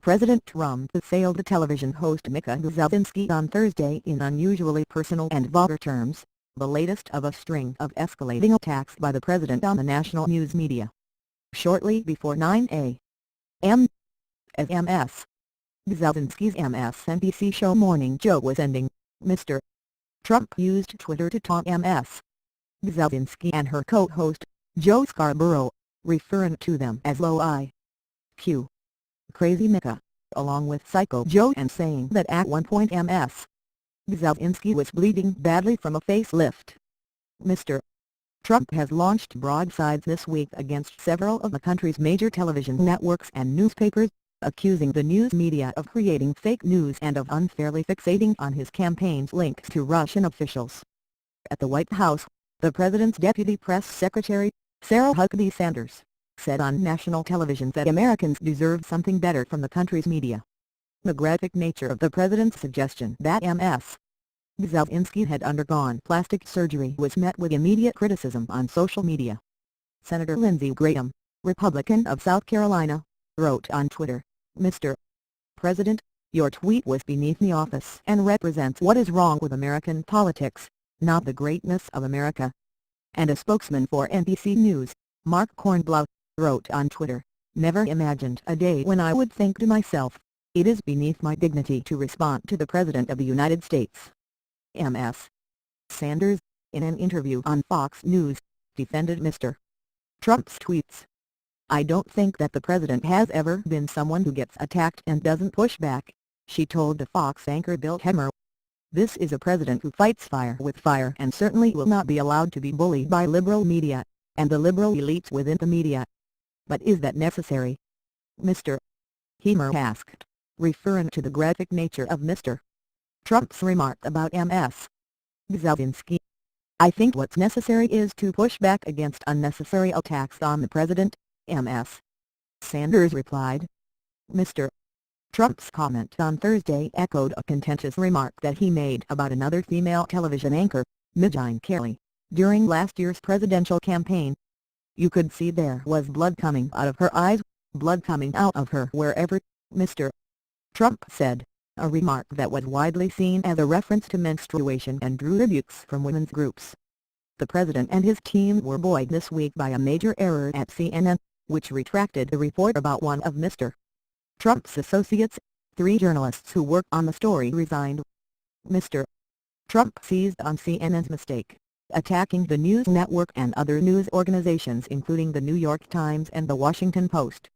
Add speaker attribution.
Speaker 1: President Trump assailed the television host Mika Brzezinski on Thursday in unusually personal and vulgar terms, the latest of a string of escalating attacks by the president on the national news media. Shortly before 9 a.m. as Ms. Brzezinski's MSNBC show Morning Joe was ending, Mr. Trump used Twitter to taunt Ms. Brzezinski and her co-host, Joe Scarborough, referring to them as low IQ, Crazy Mika, along with Psycho Joe, and saying that at one point Ms. Brzezinski was bleeding badly from a facelift. Mr. Trump has launched broadsides this week against several of the country's major television networks and newspapers, accusing the news media of creating fake news and of unfairly fixating on his campaign's links to Russian officials. At the White House, the president's deputy press secretary, Sarah Huckabee Sanders, said on national television that Americans deserve something better from the country's media. The graphic nature of the president's suggestion that Ms. Brzezinski had undergone plastic surgery was met with immediate criticism on social media. Senator Lindsey Graham, Republican of South Carolina, wrote on Twitter, "Mr. President, your tweet was beneath the office and represents what is wrong with American politics, not the greatness of America." And a spokesman for NBC News, Mark Kornblau, wrote on Twitter, "Never imagined a day when I would think to myself, it is beneath my dignity to respond to the President of the United States." Ms. Sanders, in an interview on Fox News, defended Mr. Trump's tweets. "I don't think that the president has ever been someone who gets attacked and doesn't push back," she told the Fox anchor Bill Hemmer. "This is a president who fights fire with fire and certainly will not be allowed to be bullied by liberal media, and the liberal elites within the media. But is that necessary?" Mr. Hemmer asked, referring to the graphic nature of Mr. Trump's remark about Ms. Brzezinski. "I think what's necessary is to push back against unnecessary attacks on the president," Ms. Sanders replied. Mr. Trump's comment on Thursday echoed a contentious remark that he made about another female television anchor, Megyn Kelly, during last year's presidential campaign. "You could see there was blood coming out of her eyes, blood coming out of her wherever," Mr. Trump said, a remark that was widely seen as a reference to menstruation and drew rebukes from women's groups. The president and his team were buoyed this week by a major error at CNN, which retracted the report about one of Mr. Trump's associates. 3 journalists who worked on the story resigned. Mr. Trump seized on CNN's mistake, attacking the news network and other news organizations including the New York Times and the Washington Post.